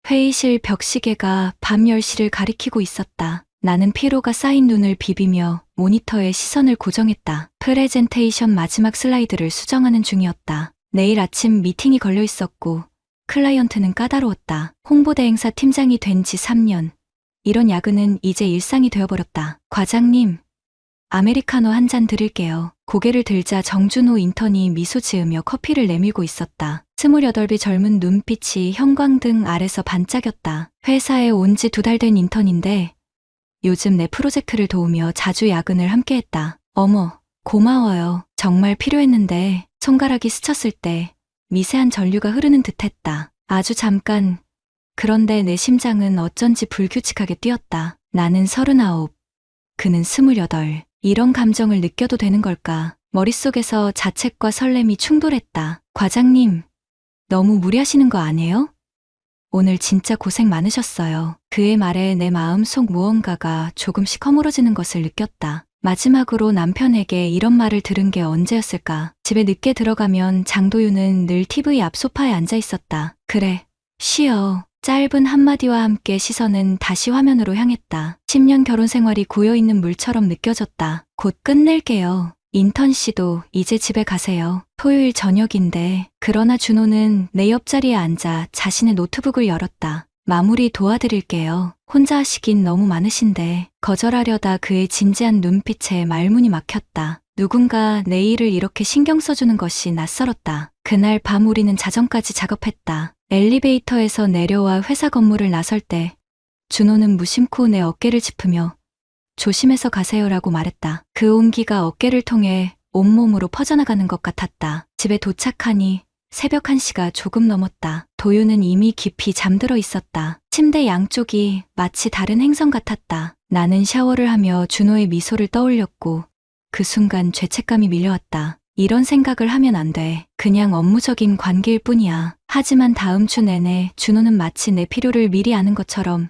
회의실 벽시계가 밤 10시를 가리키고 있었다. 나는 피로가 쌓인 눈을 비비며 모니터에 시선을 고정했다. 프레젠테이션 마지막 슬라이드를 수정하는 중이었다. 내일 아침 미팅이 걸려 있었고 클라이언트는 까다로웠다. 홍보대 행사 팀장이 된 지 3년. 이런 야근은 이제 일상이 되어버렸다. 과장님, 아메리카노 한 잔 드릴게요. 고개를 들자 정준호 인턴이 미소 지으며 커피를 내밀고 있었다. 28의 젊은 눈빛이 형광등 아래서 반짝였다. 회사에 온 지 2달 된 인턴인데 요즘 내 프로젝트를 도우며 자주 야근을 함께했다. 어머, 고마워요. 정말 필요했는데 손가락이 스쳤을 때 미세한 전류가 흐르는 듯했다. 아주 잠깐. 그런데 내 심장은 어쩐지 불규칙하게 뛰었다. 나는 39, 그는 28. 이런 감정을 느껴도 되는 걸까? 머릿속에서 자책과 설렘이 충돌했다. 과장님, 너무 무리하시는 거 아니에요? 오늘 진짜 고생 많으셨어요. 그의 말에 내 마음속 무언가가 조금씩 허물어지는 것을 느꼈다. 마지막으로 남편에게 이런 말을 들은 게 언제였을까? 집에 늦게 들어가면 장도윤은 늘 TV 앞 소파에 앉아 있었다. 그래, 쉬어. 짧은 한마디와 함께 시선은 다시 화면으로 향했다. 10년 결혼 생활이 고여있는 물처럼 느껴졌다. 곧 끝낼게요. 인턴 씨도 이제 집에 가세요. 토요일 저녁인데. 그러나 준호는 내 옆자리에 앉아 자신의 노트북을 열었다. 마무리 도와드릴게요. 혼자 하시긴 너무 많으신데. 거절하려다 그의 진지한 눈빛에 말문이 막혔다. 누군가 내 일을 이렇게 신경 써주는 것이 낯설었다. 그날 밤 우리는 자정까지 작업했다. 엘리베이터에서 내려와 회사 건물을 나설 때 준호는 무심코 내 어깨를 짚으며 조심해서 가세요라고 말했다. 그 온기가 어깨를 통해 온몸으로 퍼져나가는 것 같았다. 집에 도착하니 새벽 1시가 조금 넘었다. 도윤은 이미 깊이 잠들어 있었다. 침대 양쪽이 마치 다른 행성 같았다. 나는 샤워를 하며 준호의 미소를 떠올렸고 그 순간 죄책감이 밀려왔다. 이런 생각을 하면 안 돼. 그냥 업무적인 관계일 뿐이야. 하지만 다음 주 내내 준호는 마치 내 필요를 미리 아는 것처럼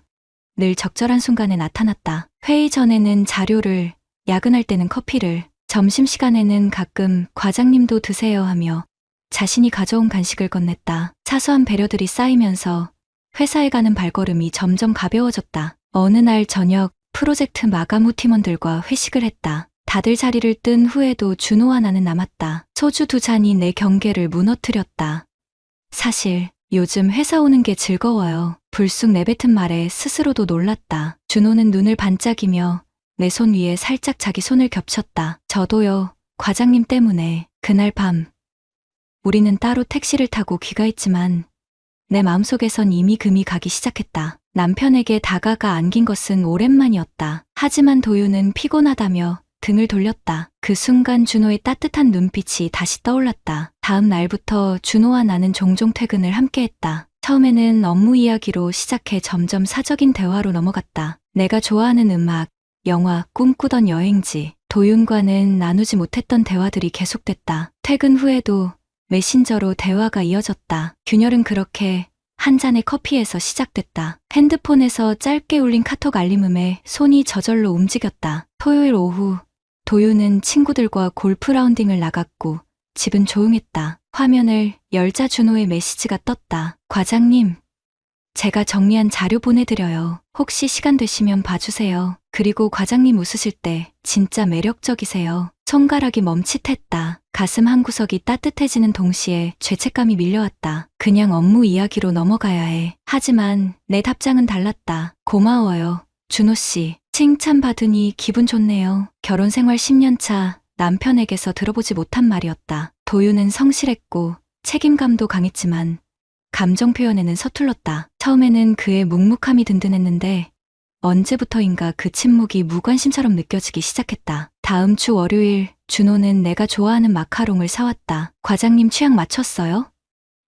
늘 적절한 순간에 나타났다. 회의 전에는 자료를, 야근할 때는 커피를, 점심시간에는 가끔 과장님도 드세요 하며 자신이 가져온 간식을 건넸다. 사소한 배려들이 쌓이면서 회사에 가는 발걸음이 점점 가벼워졌다. 어느 날 저녁 프로젝트 마감 후 팀원들과 회식을 했다. 다들 자리를 뜬 후에도 준호와 나는 남았다. 소주 2잔이 내 경계를 무너뜨렸다. 사실 요즘 회사 오는 게 즐거워요. 불쑥 내뱉은 말에 스스로도 놀랐다. 준호는 눈을 반짝이며 내 손 위에 살짝 자기 손을 겹쳤다. 저도요. 과장님 때문에. 그날 밤 우리는 따로 택시를 타고 귀가했지만 내 마음속에선 이미 금이 가기 시작했다. 남편에게 다가가 안긴 것은 오랜만이었다. 하지만 도윤은 피곤하다며 등을 돌렸다. 그 순간 준호의 따뜻한 눈빛이 다시 떠올랐다. 다음 날부터 준호와 나는 종종 퇴근을 함께했다. 처음에는 업무 이야기로 시작해 점점 사적인 대화로 넘어갔다. 내가 좋아하는 음악, 영화, 꿈꾸던 여행지, 도윤과는 나누지 못했던 대화들이 계속됐다. 퇴근 후에도 메신저로 대화가 이어졌다. 균열은 그렇게 한 잔의 커피에서 시작됐다. 핸드폰에서 짧게 울린 카톡 알림음에 손이 저절로 움직였다. 토요일 오후 도윤은 친구들과 골프 라운딩을 나갔고 집은 조용했다. 화면을 열자 준호의 메시지가 떴다. 과장님, 제가 정리한 자료 보내드려요. 혹시 시간 되시면 봐주세요. 그리고 과장님 웃으실 때 진짜 매력적이세요. 손가락이 멈칫했다. 가슴 한구석이 따뜻해지는 동시에 죄책감이 밀려왔다. 그냥 업무 이야기로 넘어가야 해. 하지만 내 답장은 달랐다. 고마워요, 준호 씨. 칭찬받으니 기분 좋네요. 결혼 생활 10년 차 남편에게서 들어보지 못한 말이었다. 도윤은 성실했고 책임감도 강했지만 감정 표현에는 서툴렀다. 처음에는 그의 묵묵함이 든든했는데 언제부터인가 그 침묵이 무관심처럼 느껴지기 시작했다. 다음 주 월요일 준호는 내가 좋아하는 마카롱을 사왔다. 과장님 취향 맞췄어요?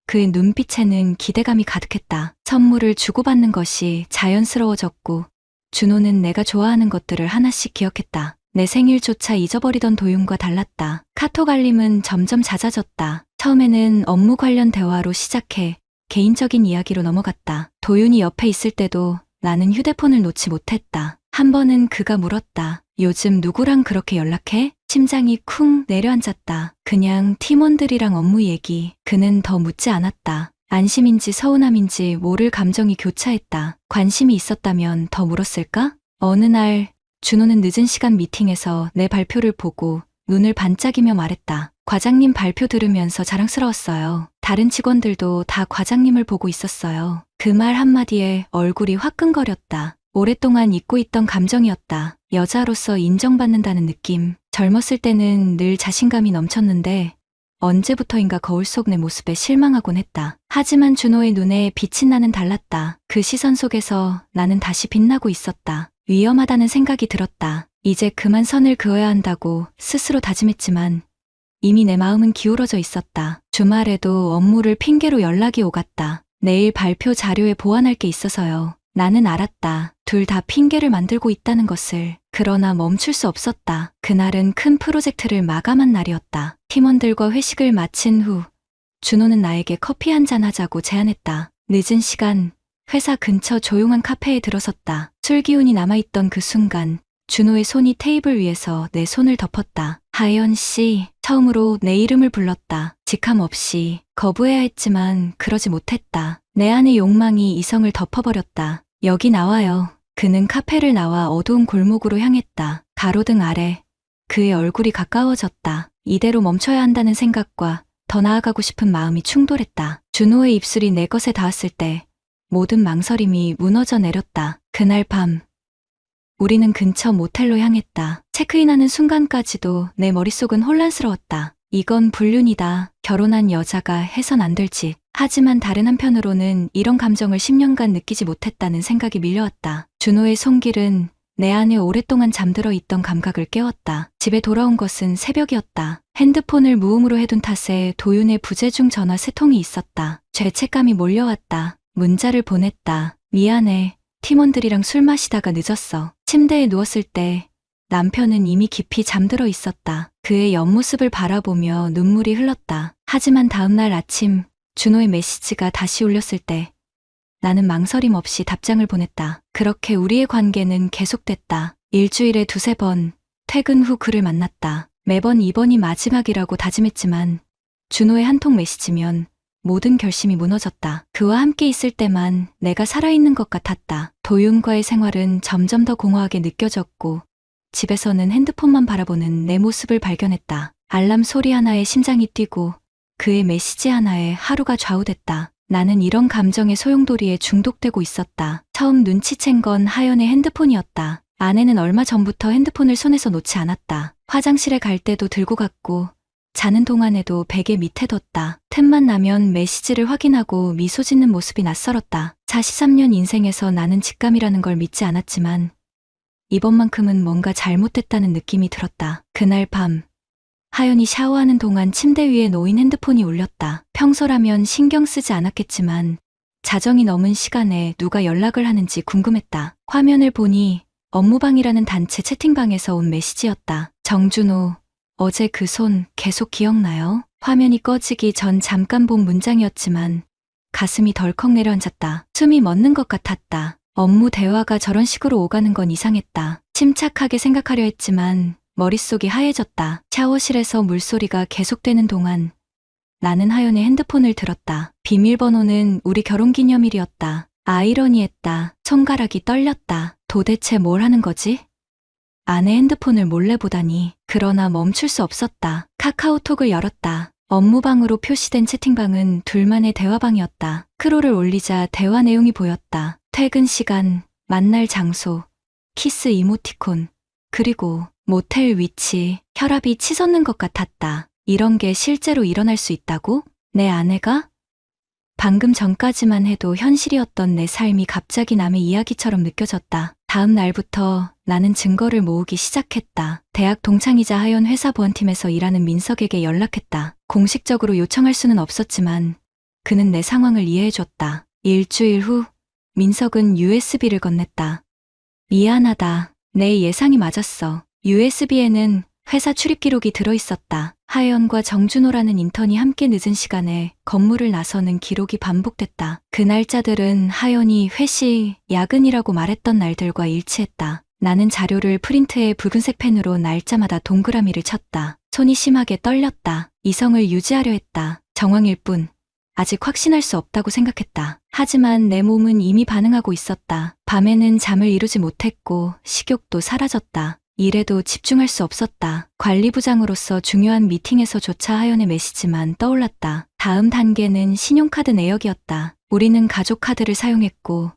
그의 눈빛에는 기대감이 가득했다. 선물을 주고받는 것이 자연스러워졌고 준호는 내가 좋아하는 것들을 하나씩 기억했다. 내 생일조차 잊어버리던 도윤과 달랐다. 카톡 알림은 점점 잦아졌다. 처음에는 업무 관련 대화로 시작해 개인적인 이야기로 넘어갔다. 도윤이 옆에 있을 때도 나는 휴대폰을 놓지 못했다. 한 번은 그가 물었다. 요즘 누구랑 그렇게 연락해? 심장이 쿵 내려앉았다. 그냥 팀원들이랑 업무 얘기. 그는 더 묻지 않았다. 안심인지 서운함인지 모를 감정이 교차했다. 관심이 있었다면 더 물었을까? 어느 날 준호는 늦은 시간 미팅에서 내 발표를 보고 눈을 반짝이며 말했다. 과장님 발표 들으면서 자랑스러웠어요. 다른 직원들도 다 과장님을 보고 있었어요. 그 말 한마디에 얼굴이 화끈거렸다. 오랫동안 잊고 있던 감정이었다. 여자로서 인정받는다는 느낌. 젊었을 때는 늘 자신감이 넘쳤는데 언제부터인가 거울 속 내 모습에 실망하곤 했다. 하지만 준호의 눈에 빛이 나는 달랐다. 그 시선 속에서 나는 다시 빛나고 있었다. 위험하다는 생각이 들었다. 이제 그만 선을 그어야 한다고 스스로 다짐했지만 이미 내 마음은 기울어져 있었다. 주말에도 업무를 핑계로 연락이 오갔다. 내일 발표 자료에 보완할 게 있어서요. 나는 알았다. 둘 다 핑계를 만들고 있다는 것을. 그러나 멈출 수 없었다. 그날은 큰 프로젝트를 마감한 날이었다. 팀원들과 회식을 마친 후 준호는 나에게 커피 한잔 하자고 제안했다. 늦은 시간 회사 근처 조용한 카페에 들어섰다. 술 기운이 남아있던 그 순간 준호의 손이 테이블 위에서 내 손을 덮었다. 하연 씨, 처음으로 내 이름을 불렀다. 직함 없이 거부해야 했지만 그러지 못했다. 내 안의 욕망이 이성을 덮어버렸다. 여기 나와요. 그는 카페를 나와 어두운 골목으로 향했다. 가로등 아래 그의 얼굴이 가까워졌다. 이대로 멈춰야 한다는 생각과 더 나아가고 싶은 마음이 충돌했다. 준호의 입술이 내 것에 닿았을 때 모든 망설임이 무너져 내렸다. 그날 밤 우리는 근처 모텔로 향했다. 체크인하는 순간까지도 내 머릿속은 혼란스러웠다. 이건 불륜이다. 결혼한 여자가 해선 안 될 짓. 하지만 다른 한편으로는 이런 감정을 10년간 느끼지 못했다는 생각이 밀려왔다. 준호의 손길은 내 안에 오랫동안 잠들어 있던 감각을 깨웠다. 집에 돌아온 것은 새벽이었다. 핸드폰을 무음으로 해둔 탓에 도윤의 부재중 전화 3통이 있었다. 죄책감이 몰려왔다. 문자를 보냈다. 미안해. 팀원들이랑 술 마시다가 늦었어. 침대에 누웠을 때 남편은 이미 깊이 잠들어 있었다. 그의 옆모습을 바라보며 눈물이 흘렀다. 하지만 다음날 아침 준호의 메시지가 다시 울렸을 때 나는 망설임 없이 답장을 보냈다. 그렇게 우리의 관계는 계속됐다. 일주일에 2~3번 퇴근 후 그를 만났다. 매번 이번이 마지막이라고 다짐했지만 준호의 한 통 메시지면 모든 결심이 무너졌다. 그와 함께 있을 때만 내가 살아있는 것 같았다. 도윤과의 생활은 점점 더 공허하게 느껴졌고 집에서는 핸드폰만 바라보는 내 모습을 발견했다. 알람 소리 하나에 심장이 뛰고 그의 메시지 하나에 하루가 좌우됐다. 나는 이런 감정의 소용돌이에 중독되고 있었다. 처음 눈치챈 건 하연의 핸드폰이었다. 아내는 얼마 전부터 핸드폰을 손에서 놓지 않았다. 화장실에 갈 때도 들고 갔고 자는 동안에도 베개 밑에 뒀다. 틈만 나면 메시지를 확인하고 미소 짓는 모습이 낯설었다. 43년 인생에서 나는 직감이라는 걸 믿지 않았지만 이번만큼은 뭔가 잘못됐다는 느낌이 들었다. 그날 밤 하연이 샤워하는 동안 침대 위에 놓인 핸드폰이 울렸다. 평소라면 신경 쓰지 않았겠지만 자정이 넘은 시간에 누가 연락을 하는지 궁금했다. 화면을 보니 업무방이라는 단체 채팅방에서 온 메시지였다. 정준호, 어제 그 손 계속 기억나요? 화면이 꺼지기 전 잠깐 본 문장이었지만 가슴이 덜컥 내려앉았다. 숨이 멎는 것 같았다. 업무 대화가 저런 식으로 오가는 건 이상했다. 침착하게 생각하려 했지만 머릿속이 하얘졌다. 샤워실에서 물소리가 계속되는 동안 나는 하연의 핸드폰을 들었다. 비밀번호는 우리 결혼기념일이었다. 아이러니했다. 손가락이 떨렸다. 도대체 뭘 하는 거지? 아내 핸드폰을 몰래 보다니. 그러나 멈출 수 없었다. 카카오톡을 열었다. 업무방으로 표시된 채팅방은 둘만의 대화방이었다. 크롤을 올리자 대화 내용이 보였다. 퇴근 시간, 만날 장소, 키스 이모티콘, 그리고 모텔 위치. 혈압이 치솟는 것 같았다. 이런 게 실제로 일어날 수 있다고? 내 아내가? 방금 전까지만 해도 현실이었던 내 삶이 갑자기 남의 이야기처럼 느껴졌다. 다음 날부터 나는 증거를 모으기 시작했다. 대학 동창이자 하연 회사 보안팀에서 일하는 민석에게 연락했다. 공식적으로 요청할 수는 없었지만 그는 내 상황을 이해해줬다. 일주일 후 민석은 USB를 건넸다. 미안하다. 내 예상이 맞았어. USB에는 회사 출입 기록이 들어있었다. 하연과 정준호라는 인턴이 함께 늦은 시간에 건물을 나서는 기록이 반복됐다. 그 날짜들은 하연이 회식, 야근이라고 말했던 날들과 일치했다. 나는 자료를 프린트해 붉은색 펜으로 날짜마다 동그라미를 쳤다. 손이 심하게 떨렸다. 이성을 유지하려 했다. 정황일 뿐. 아직 확신할 수 없다고 생각했다. 하지만 내 몸은 이미 반응하고 있었다. 밤에는 잠을 이루지 못했고 식욕도 사라졌다. 일에도 집중할 수 없었다. 관리부장으로서 중요한 미팅에서조차 하연의 메시지만 떠올랐다. 다음 단계는 신용카드 내역이었다. 우리는 가족 카드를 사용했고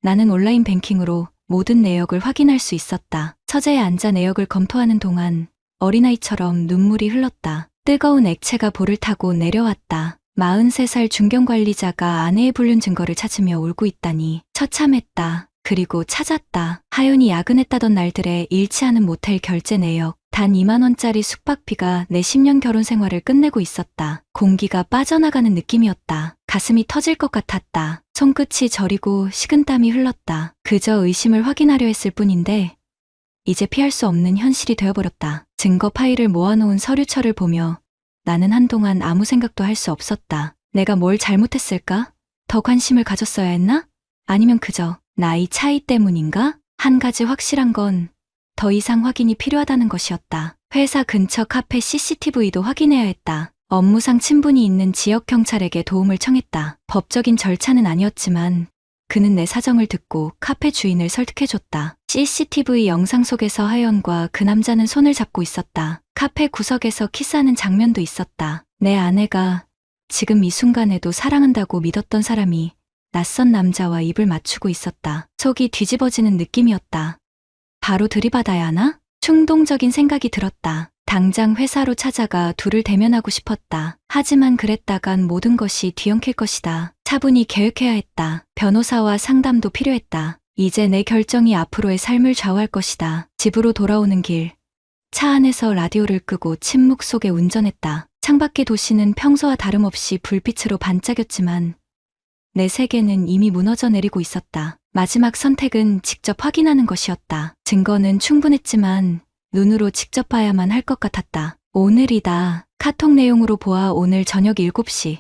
나는 온라인 뱅킹으로 모든 내역을 확인할 수 있었다. 서재에 앉아 내역을 검토하는 동안 어린아이처럼 눈물이 흘렀다. 뜨거운 액체가 볼을 타고 내려왔다. 43살 중견관리자가 아내의 불륜 증거를 찾으며 울고 있다니 처참했다. 그리고 찾았다. 하연이 야근했다던 날들의 일치하는 모텔 결제 내역, 단 2만 원짜리 숙박비가 내 10년 결혼 생활을 끝내고 있었다. 공기가 빠져나가는 느낌이었다. 가슴이 터질 것 같았다. 손끝이 저리고 식은땀이 흘렀다. 그저 의심을 확인하려 했을 뿐인데 이제 피할 수 없는 현실이 되어버렸다. 증거 파일을 모아놓은 서류철을 보며 나는 한동안 아무 생각도 할 수 없었다. 내가 뭘 잘못했을까? 더 관심을 가졌어야 했나? 아니면 그저 나이 차이 때문인가? 한 가지 확실한 건 더 이상 확인이 필요하다는 것이었다. 회사 근처 카페 CCTV도 확인해야 했다. 업무상 친분이 있는 지역 경찰에게 도움을 청했다. 법적인 절차는 아니었지만 그는 내 사정을 듣고 카페 주인을 설득해줬다. CCTV 영상 속에서 하연과 그 남자는 손을 잡고 있었다. 카페 구석에서 키스하는 장면도 있었다. 내 아내가 지금 이 순간에도 사랑한다고 믿었던 사람이 낯선 남자와 입을 맞추고 있었다. 속이 뒤집어지는 느낌이었다. 바로 들이받아야 하나? 충동적인 생각이 들었다. 당장 회사로 찾아가 둘을 대면하고 싶었다. 하지만 그랬다간 모든 것이 뒤엉킬 것이다. 차분히 계획해야 했다. 변호사와 상담도 필요했다. 이제 내 결정이 앞으로의 삶을 좌우할 것이다. 집으로 돌아오는 길. 차 안에서 라디오를 끄고 침묵 속에 운전했다. 창밖의 도시는 평소와 다름없이 불빛으로 반짝였지만 내 세계는 이미 무너져 내리고 있었다. 마지막 선택은 직접 확인하는 것이었다. 증거는 충분했지만 눈으로 직접 봐야만 할 것 같았다. 오늘이다. 카톡 내용으로 보아 오늘 저녁 7시.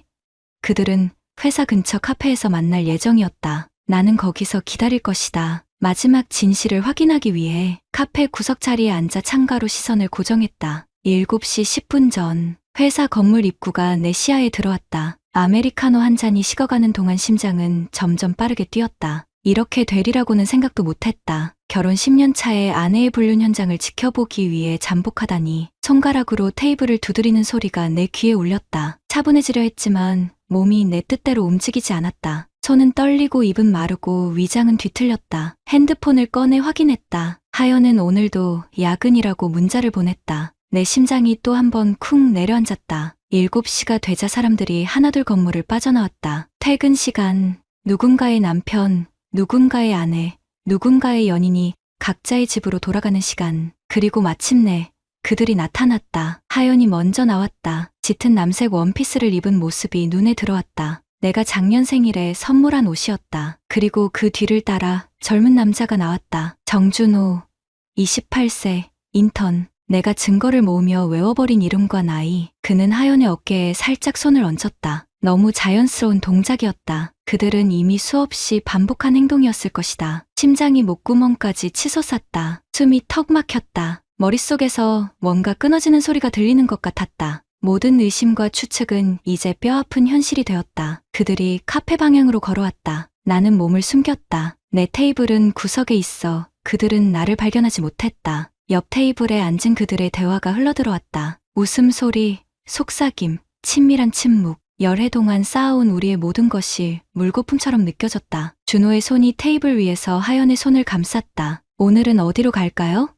그들은 회사 근처 카페에서 만날 예정이었다. 나는 거기서 기다릴 것이다. 마지막 진실을 확인하기 위해 카페 구석 자리에 앉아 창가로 시선을 고정했다. 7시 10분 전 회사 건물 입구가 내 시야에 들어왔다. 아메리카노 한 잔이 식어가는 동안 심장은 점점 빠르게 뛰었다. 이렇게 되리라고는 생각도 못했다. 결혼 10년 차에 아내의 불륜 현장을 지켜보기 위해 잠복하다니. 손가락으로 테이블을 두드리는 소리가 내 귀에 울렸다. 차분해지려 했지만 몸이 내 뜻대로 움직이지 않았다. 손은 떨리고 입은 마르고 위장은 뒤틀렸다. 핸드폰을 꺼내 확인했다. 하연은 오늘도 야근이라고 문자를 보냈다. 내 심장이 또 한 번 쿵 내려앉았다. 7시가 되자 사람들이 하나둘 건물을 빠져나왔다. 퇴근 시간, 누군가의 남편, 누군가의 아내, 누군가의 연인이 각자의 집으로 돌아가는 시간. 그리고 마침내 그들이 나타났다. 하연이 먼저 나왔다. 짙은 남색 원피스를 입은 모습이 눈에 들어왔다. 내가 작년 생일에 선물한 옷이었다. 그리고 그 뒤를 따라 젊은 남자가 나왔다. 정준호, 28세, 인턴. 내가 증거를 모으며 외워버린 이름과 나이. 그는 하연의 어깨에 살짝 손을 얹었다. 너무 자연스러운 동작이었다. 그들은 이미 수없이 반복한 행동이었을 것이다. 심장이 목구멍까지 치솟았다. 숨이 턱 막혔다. 머릿속에서 뭔가 끊어지는 소리가 들리는 것 같았다. 모든 의심과 추측은 이제 뼈아픈 현실이 되었다. 그들이 카페 방향으로 걸어왔다. 나는 몸을 숨겼다. 내 테이블은 구석에 있어 그들은 나를 발견하지 못했다. 옆 테이블에 앉은 그들의 대화가 흘러들어왔다. 웃음소리, 속삭임, 친밀한 침묵. 열해 동안 쌓아온 우리의 모든 것이 물거품처럼 느껴졌다. 준호의 손이 테이블 위에서 하연의 손을 감쌌다. 오늘은 어디로 갈까요?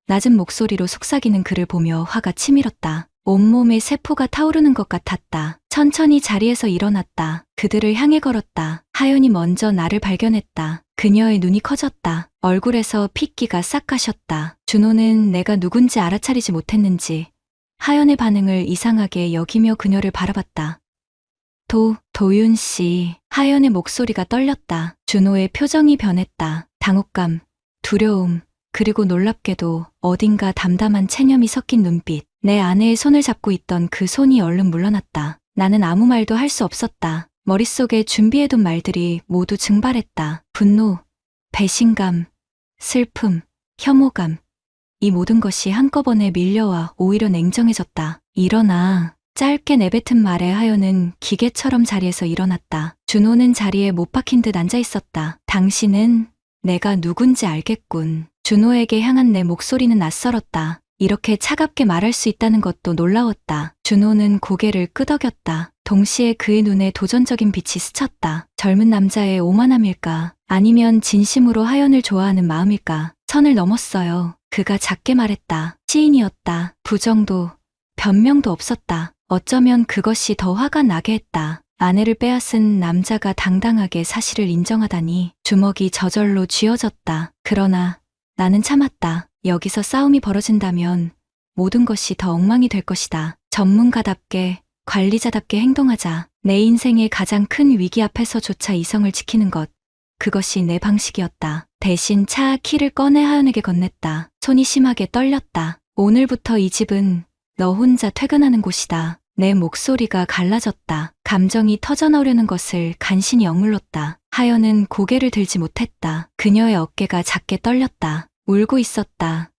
낮은 목소리로 속삭이는 그를 보며 화가 치밀었다. 온몸에 세포가 타오르는 것 같았다. 천천히 자리에서 일어났다. 그들을 향해 걸었다. 하연이 먼저 나를 발견했다. 그녀의 눈이 커졌다. 얼굴에서 핏기가 싹 가셨다. 준호는 내가 누군지 알아차리지 못했는지 하연의 반응을 이상하게 여기며 그녀를 바라봤다. 도윤 씨. 하연의 목소리가 떨렸다. 준호의 표정이 변했다. 당혹감, 두려움, 그리고 놀랍게도 어딘가 담담한 체념이 섞인 눈빛. 내 아내의 손을 잡고 있던 그 손이 얼른 물러났다. 나는 아무 말도 할 수 없었다. 머릿속에 준비해둔 말들이 모두 증발했다. 분노, 배신감, 슬픔, 혐오감. 이 모든 것이 한꺼번에 밀려와 오히려 냉정해졌다. 일어나. 짧게 내뱉은 말에 하연은 기계처럼 자리에서 일어났다. 준호는 자리에 못 박힌 듯 앉아 있었다. 당신은 내가 누군지 알겠군. 준호에게 향한 내 목소리는 낯설었다. 이렇게 차갑게 말할 수 있다는 것도 놀라웠다. 준호는 고개를 끄덕였다. 동시에 그의 눈에 도전적인 빛이 스쳤다. 젊은 남자의 오만함일까? 아니면 진심으로 하연을 좋아하는 마음일까? 선을 넘었어요. 그가 작게 말했다. 시인이었다. 부정도 변명도 없었다. 어쩌면 그것이 더 화가 나게 했다. 아내를 빼앗은 남자가 당당하게 사실을 인정하다니. 주먹이 저절로 쥐어졌다. 그러나 나는 참았다. 여기서 싸움이 벌어진다면 모든 것이 더 엉망이 될 것이다. 전문가답게, 관리자답게 행동하자. 내 인생의 가장 큰 위기 앞에서조차 이성을 지키는 것. 그것이 내 방식이었다. 대신 차 키를 꺼내 하연에게 건넸다. 손이 심하게 떨렸다. 오늘부터 이 집은 너 혼자 퇴근하는 곳이다. 내 목소리가 갈라졌다. 감정이 터져나오려는 것을 간신히 억눌렀다. 하연은 고개를 들지 못했다. 그녀의 어깨가 작게 떨렸다. 울고 있었다.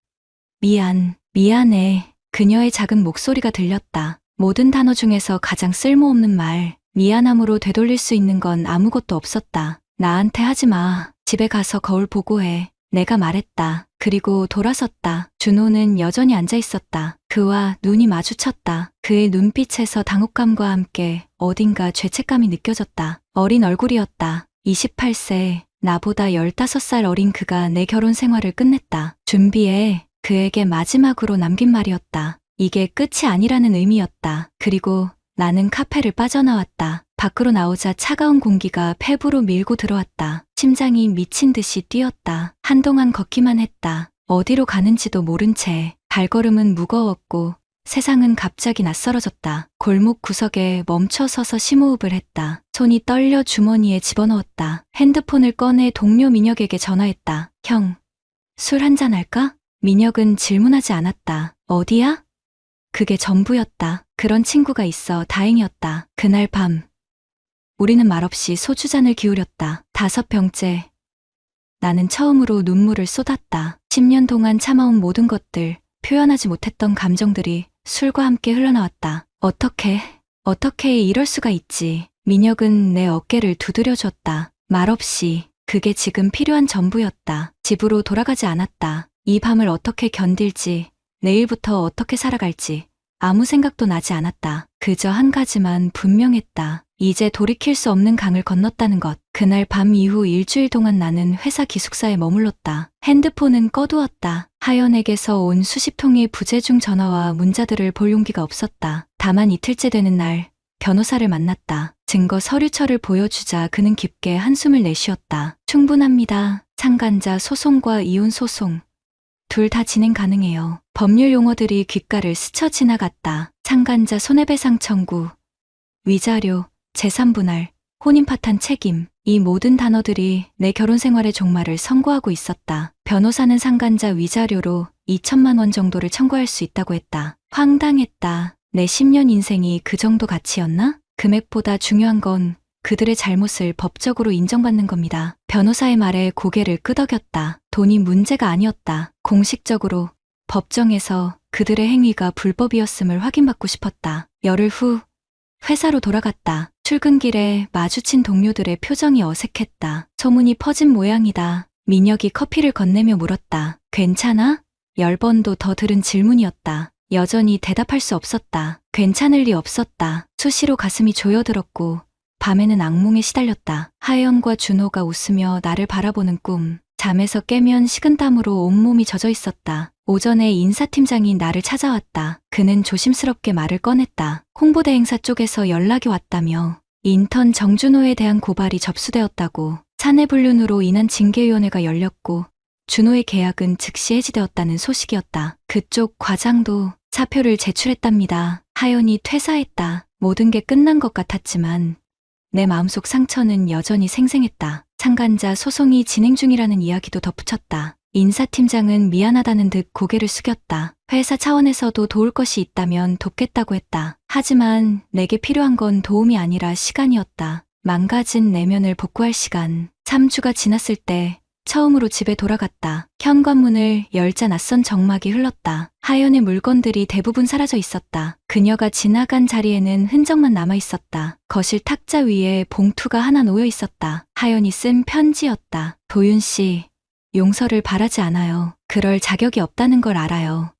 미안해. 그녀의 작은 목소리가 들렸다. 모든 단어 중에서 가장 쓸모없는 말, 미안함으로 되돌릴 수 있는 건 아무것도 없었다. 나한테 하지 마. 집에 가서 거울 보고 해. 내가 말했다. 그리고 돌아섰다. 준호는 여전히 앉아 있었다. 그와 눈이 마주쳤다. 그의 눈빛에서 당혹감과 함께 어딘가 죄책감이 느껴졌다. 어린 얼굴이었다. 28세. 나보다 15살 어린 그가 내 결혼 생활을 끝냈다. 준비해. 그에게 마지막으로 남긴 말이었다. 이게 끝이 아니라는 의미였다. 그리고 나는 카페를 빠져나왔다. 밖으로 나오자 차가운 공기가 폐부로 밀고 들어왔다. 심장이 미친 듯이 뛰었다. 한동안 걷기만 했다. 어디로 가는지도 모른 채. 발걸음은 무거웠고 세상은 갑자기 낯설어졌다. 골목 구석에 멈춰서서 심호흡을 했다. 손이 떨려 주머니에 집어넣었다. 핸드폰을 꺼내 동료 민혁에게 전화했다. 형, 술 한잔 할까? 민혁은 질문하지 않았다. 어디야? 그게 전부였다. 그런 친구가 있어 다행이었다. 그날 밤 우리는 말없이 소주잔을 기울였다. 5병째. 나는 처음으로 눈물을 쏟았다. 10년 동안 참아온 모든 것들, 표현하지 못했던 감정들이 술과 함께 흘러나왔다. 어떻게 이럴 수가 있지. 민혁은 내 어깨를 두드려줬다. 말없이. 그게 지금 필요한 전부였다. 집으로 돌아가지 않았다. 이 밤을 어떻게 견딜지, 내일부터 어떻게 살아갈지 아무 생각도 나지 않았다. 그저 한 가지만 분명했다. 이제 돌이킬 수 없는 강을 건넜다는 것. 그날 밤 이후 일주일 동안 나는 회사 기숙사에 머물렀다. 핸드폰은 꺼두었다. 하연에게서 온 수십 통의 부재중 전화와 문자들을 볼 용기가 없었다. 다만 이틀째 되는 날 변호사를 만났다. 증거 서류처를 보여주자 그는 깊게 한숨을 내쉬었다. 충분합니다. 상간자 소송과 이혼 소송. 둘 다 진행 가능해요. 법률 용어들이 귓가를 스쳐 지나갔다. 상간자 손해배상 청구, 위자료, 재산분할, 혼인파탄 책임. 이 모든 단어들이 내 결혼 생활의 종말을 선고하고 있었다. 변호사는 상간자 위자료로 2천만 원 정도를 청구할 수 있다고 했다. 황당했다. 내 10년 인생이 그 정도 가치였나? 금액보다 중요한 건 그들의 잘못을 법적으로 인정받는 겁니다. 변호사의 말에 고개를 끄덕였다. 돈이 문제가 아니었다. 공식적으로 법정에서 그들의 행위가 불법이었음을 확인받고 싶었다. 열흘 후 회사로 돌아갔다. 출근길에 마주친 동료들의 표정이 어색했다. 소문이 퍼진 모양이다. 민혁이 커피를 건네며 물었다. 괜찮아? 10번도 더 들은 질문이었다. 여전히 대답할 수 없었다. 괜찮을 리 없었다. 수시로 가슴이 조여들었고 밤에는 악몽에 시달렸다. 하연과 준호가 웃으며 나를 바라보는 꿈. 잠에서 깨면 식은땀으로 온몸이 젖어 있었다. 오전에 인사팀장이 나를 찾아왔다. 그는 조심스럽게 말을 꺼냈다. 홍보대 행사 쪽에서 연락이 왔다며 인턴 정준호에 대한 고발이 접수되었다고. 사내불륜으로 인한 징계위원회가 열렸고 준호의 계약은 즉시 해지되었다는 소식이었다. 그쪽 과장도 사표를 제출했답니다. 하연이 퇴사했다. 모든 게 끝난 것 같았지만 내 마음속 상처는 여전히 생생했다. 상간자 소송이 진행 중이라는 이야기도 덧붙였다. 인사팀장은 미안하다는 듯 고개를 숙였다. 회사 차원에서도 도울 것이 있다면 돕겠다고 했다. 하지만 내게 필요한 건 도움이 아니라 시간이었다. 망가진 내면을 복구할 시간. 3주가 지났을 때 처음으로 집에 돌아갔다. 현관문을 열자 낯선 정막이 흘렀다. 하연의 물건들이 대부분 사라져 있었다. 그녀가 지나간 자리에는 흔적만 남아 있었다. 거실 탁자 위에 봉투가 하나 놓여 있었다. 하연이 쓴 편지였다. 도윤 씨, 용서를 바라지 않아요. 그럴 자격이 없다는 걸 알아요.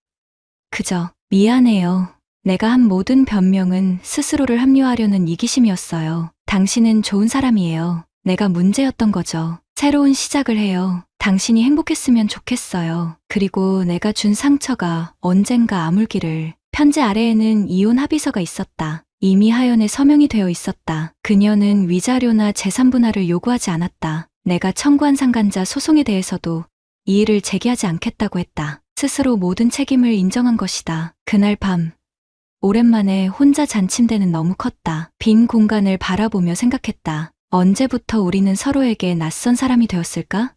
그저 미안해요. 내가 한 모든 변명은 스스로를 합리화하려는 이기심이었어요. 당신은 좋은 사람이에요. 내가 문제였던 거죠. 새로운 시작을 해요. 당신이 행복했으면 좋겠어요. 그리고 내가 준 상처가 언젠가 아물기를. 편지 아래에는 이혼 합의서가 있었다. 이미 하연의 서명이 되어 있었다. 그녀는 위자료나 재산 분할을 요구하지 않았다. 내가 청구한 상간자 소송에 대해서도 이의를 제기하지 않겠다고 했다. 스스로 모든 책임을 인정한 것이다. 그날 밤 오랜만에 혼자 잔 침대는 너무 컸다. 빈 공간을 바라보며 생각했다. 언제부터 우리는 서로에게 낯선 사람이 되었을까?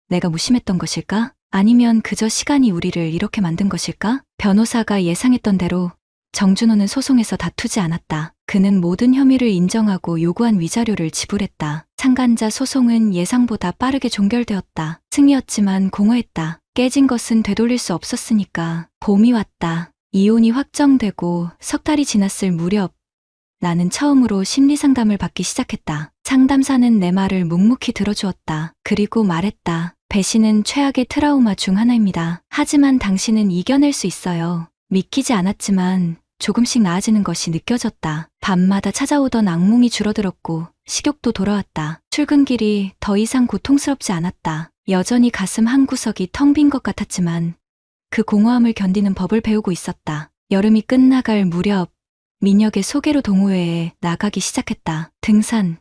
내가 무심했던 것일까? 아니면 그저 시간이 우리를 이렇게 만든 것일까? 변호사가 예상했던 대로 정준호는 소송에서 다투지 않았다. 그는 모든 혐의를 인정하고 요구한 위자료를 지불했다. 상간자 소송은 예상보다 빠르게 종결되었다. 승리였지만 공허했다. 깨진 것은 되돌릴 수 없었으니까. 봄이 왔다. 이혼이 확정되고 석 달이 지났을 무렵 나는 처음으로 심리상담을 받기 시작했다. 상담사는 내 말을 묵묵히 들어주었다. 그리고 말했다. 배신은 최악의 트라우마 중 하나입니다. 하지만 당신은 이겨낼 수 있어요. 믿기지 않았지만 조금씩 나아지는 것이 느껴졌다. 밤마다 찾아오던 악몽이 줄어들었고 식욕도 돌아왔다. 출근길이 더 이상 고통스럽지 않았다. 여전히 가슴 한구석이 텅 빈 것 같았지만 그 공허함을 견디는 법을 배우고 있었다. 여름이 끝나갈 무렵 민혁의 소개로 동호회에 나가기 시작했다. 등산,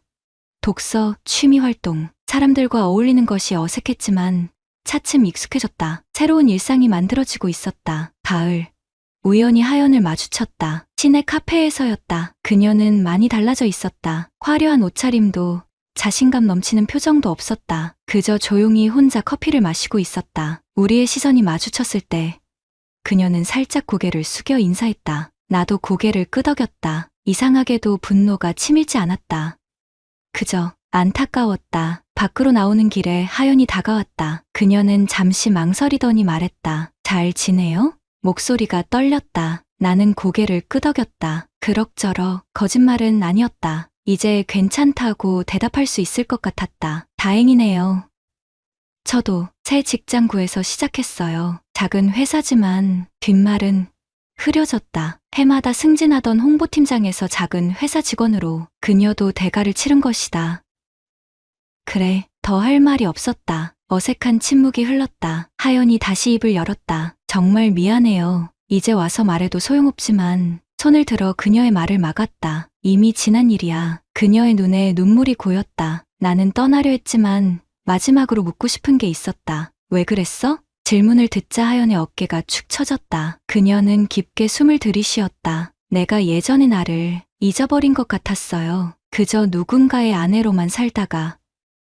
독서, 취미 활동, 사람들과 어울리는 것이 어색했지만 차츰 익숙해졌다. 새로운 일상이 만들어지고 있었다. 가을, 우연히 하연을 마주쳤다. 시내 카페에서였다. 그녀는 많이 달라져 있었다. 화려한 옷차림도 자신감 넘치는 표정도 없었다. 그저 조용히 혼자 커피를 마시고 있었다. 우리의 시선이 마주쳤을 때 그녀는 살짝 고개를 숙여 인사했다. 나도 고개를 끄덕였다. 이상하게도 분노가 치밀지 않았다. 그저 안타까웠다. 밖으로 나오는 길에 하연이 다가왔다. 그녀는 잠시 망설이더니 말했다. 잘 지내요? 목소리가 떨렸다. 나는 고개를 끄덕였다. 그럭저럭 거짓말은 아니었다. 이제 괜찮다고 대답할 수 있을 것 같았다. 다행이네요. 저도 새 직장 구해서 시작했어요. 작은 회사지만 뒷말은 흐려졌다. 해마다 승진하던 홍보팀장에서 작은 회사 직원으로 그녀도 대가를 치른 것이다. 그래, 더 할 말이 없었다. 어색한 침묵이 흘렀다. 하연이 다시 입을 열었다. 정말 미안해요. 이제 와서 말해도 소용없지만 손을 들어 그녀의 말을 막았다. 이미 지난 일이야. 그녀의 눈에 눈물이 고였다. 나는 떠나려 했지만 마지막으로 묻고 싶은 게 있었다. 왜 그랬어? 질문을 듣자 하연의 어깨가 축 처졌다. 그녀는 깊게 숨을 들이쉬었다. 내가 예전의 나를 잊어버린 것 같았어요. 그저 누군가의 아내로만 살다가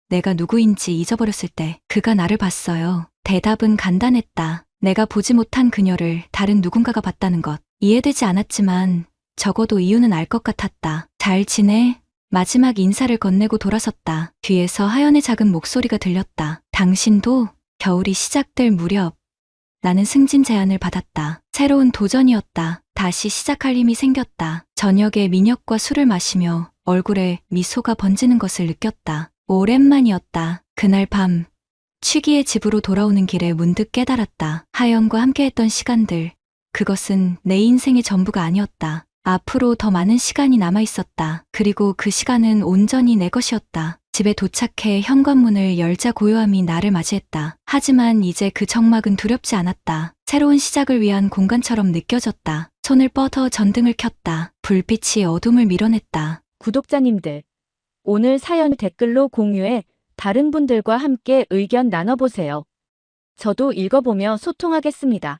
내가 누구인지 잊어버렸을 때 그가 나를 봤어요. 대답은 간단했다. 내가 보지 못한 그녀를 다른 누군가가 봤다는 것. 이해되지 않았지만 적어도 이유는 알 것 같았다. 잘 지내? 마지막 인사를 건네고 돌아섰다. 뒤에서 하연의 작은 목소리가 들렸다. 당신도? 겨울이 시작될 무렵 나는 승진 제안을 받았다. 새로운 도전이었다. 다시 시작할 힘이 생겼다. 저녁에 민혁과 술을 마시며 얼굴에 미소가 번지는 것을 느꼈다. 오랜만이었다. 그날 밤 취기의 집으로 돌아오는 길에 문득 깨달았다. 하연과 함께했던 시간들, 그것은 내 인생의 전부가 아니었다. 앞으로 더 많은 시간이 남아있었다. 그리고 그 시간은 온전히 내 것이었다. 집에 도착해 현관문을 열자 고요함이 나를 맞이했다. 하지만 이제 그 정막은 두렵지 않았다. 새로운 시작을 위한 공간처럼 느껴졌다. 손을 뻗어 전등을 켰다. 불빛이 어둠을 밀어냈다. 구독자님들, 오늘 사연 댓글로 공유해 다른 분들과 함께 의견 나눠보세요. 저도 읽어보며 소통하겠습니다.